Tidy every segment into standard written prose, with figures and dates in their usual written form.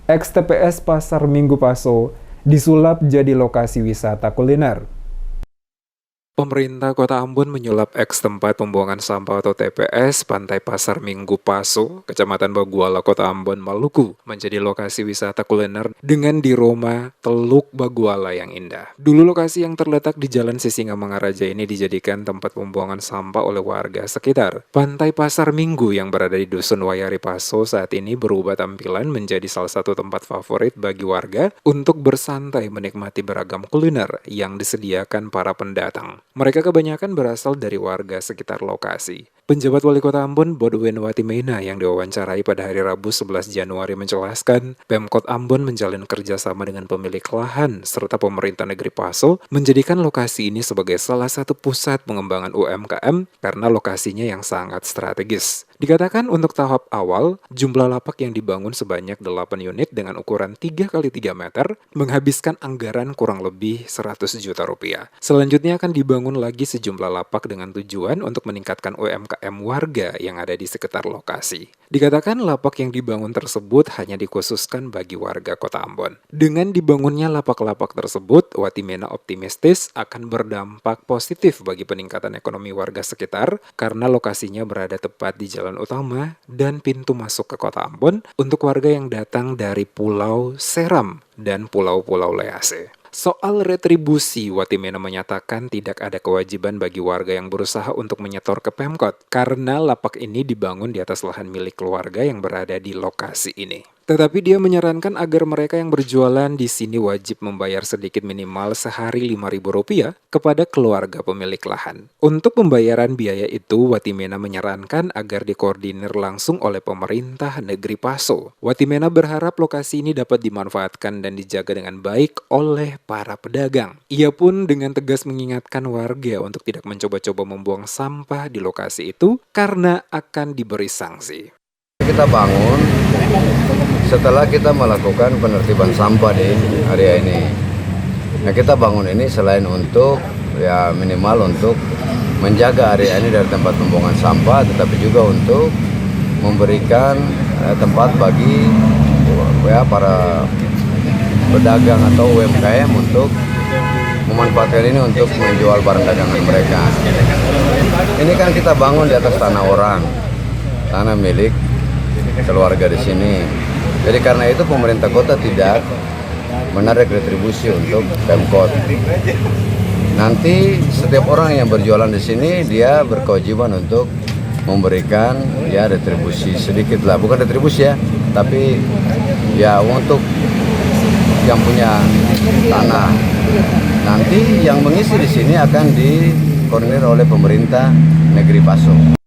Ex-TPS Pasar Minggu Paso disulap jadi lokasi wisata kuliner. Pemerintah Kota Ambon menyulap eks tempat pembuangan sampah atau TPS Pantai Pasar Minggu Paso, Kecamatan Baguala, Kota Ambon, Maluku, menjadi lokasi wisata kuliner dengan diroma Teluk Baguala yang indah. Dulu lokasi yang terletak di Jalan Sisingamangaraja ini dijadikan tempat pembuangan sampah oleh warga sekitar. Pantai Pasar Minggu yang berada di Dusun Wayari Paso saat ini berubah tampilan menjadi salah satu tempat favorit bagi warga untuk bersantai menikmati beragam kuliner yang disediakan para pendatang. Mereka kebanyakan berasal dari warga sekitar lokasi. Penjabat Wali Kota Ambon, Bodwin Watimena, yang diwawancarai pada hari Rabu 11 Januari menjelaskan, Pemkot Ambon menjalin kerjasama dengan pemilik lahan serta pemerintah negeri Paso menjadikan lokasi ini sebagai salah satu pusat pengembangan UMKM karena lokasinya yang sangat strategis. Dikatakan untuk tahap awal, jumlah lapak yang dibangun sebanyak 8 unit dengan ukuran 3x3 meter menghabiskan anggaran kurang lebih 100 juta rupiah. Selanjutnya akan dibangun lagi sejumlah lapak dengan tujuan untuk meningkatkan UMKM warga yang ada di sekitar lokasi. Dikatakan lapak yang dibangun tersebut hanya dikhususkan bagi warga Kota Ambon. Dengan dibangunnya lapak-lapak tersebut, Watimena optimistis akan berdampak positif bagi peningkatan ekonomi warga sekitar karena lokasinya berada tepat di jalan utama dan pintu masuk ke Kota Ambon untuk warga yang datang dari Pulau Seram dan pulau-pulau Lease. Soal retribusi, Watimena menyatakan tidak ada kewajiban bagi warga yang berusaha untuk menyetor ke Pemkot karena lapak ini dibangun di atas lahan milik keluarga yang berada di lokasi ini. Tetapi dia menyarankan agar mereka yang berjualan di sini wajib membayar sedikit minimal sehari Rp5.000 kepada keluarga pemilik lahan. Untuk pembayaran biaya itu, Watimena menyarankan agar dikoordinir langsung oleh pemerintah negeri Paso. Watimena berharap lokasi ini dapat dimanfaatkan dan dijaga dengan baik oleh para pedagang. Ia pun dengan tegas mengingatkan warga untuk tidak mencoba-coba membuang sampah di lokasi itu karena akan diberi sanksi. Kita bangun setelah kita melakukan penertiban sampah di area ini. Nah, kita bangun ini selain untuk minimal untuk menjaga area ini dari tempat pembuangan sampah, tetapi juga untuk memberikan tempat bagi para pedagang atau UMKM untuk memanfaatkan ini untuk menjual barang dagangan mereka. Ini kan kita bangun di atas tanah orang, tanah milik keluarga di sini. Jadi karena itu pemerintah kota tidak menarik retribusi untuk Pemkot. Nanti setiap orang yang berjualan di sini dia berkewajiban untuk memberikan retribusi sedikit lah, bukan retribusi tapi untuk yang punya tanah. Nanti yang mengisi di sini akan dikoordinir oleh pemerintah negeri Paso.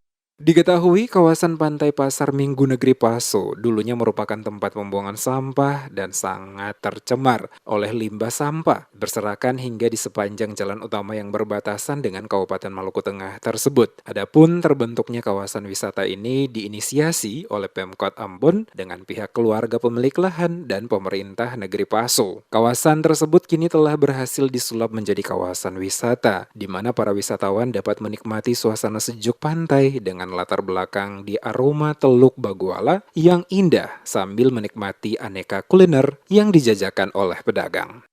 Diketahui kawasan Pantai Pasar Minggu Negeri Paso dulunya merupakan tempat pembuangan sampah dan sangat tercemar oleh limbah sampah berserakan hingga di sepanjang jalan utama yang berbatasan dengan Kabupaten Maluku Tengah tersebut. Adapun terbentuknya kawasan wisata ini diinisiasi oleh Pemkot Ambon dengan pihak keluarga pemilik lahan dan pemerintah negeri Paso. Kawasan tersebut kini telah berhasil disulap menjadi kawasan wisata, di mana para wisatawan dapat menikmati suasana sejuk pantai dengan latar belakang di aroma Teluk Baguala yang indah sambil menikmati aneka kuliner yang dijajakan oleh pedagang.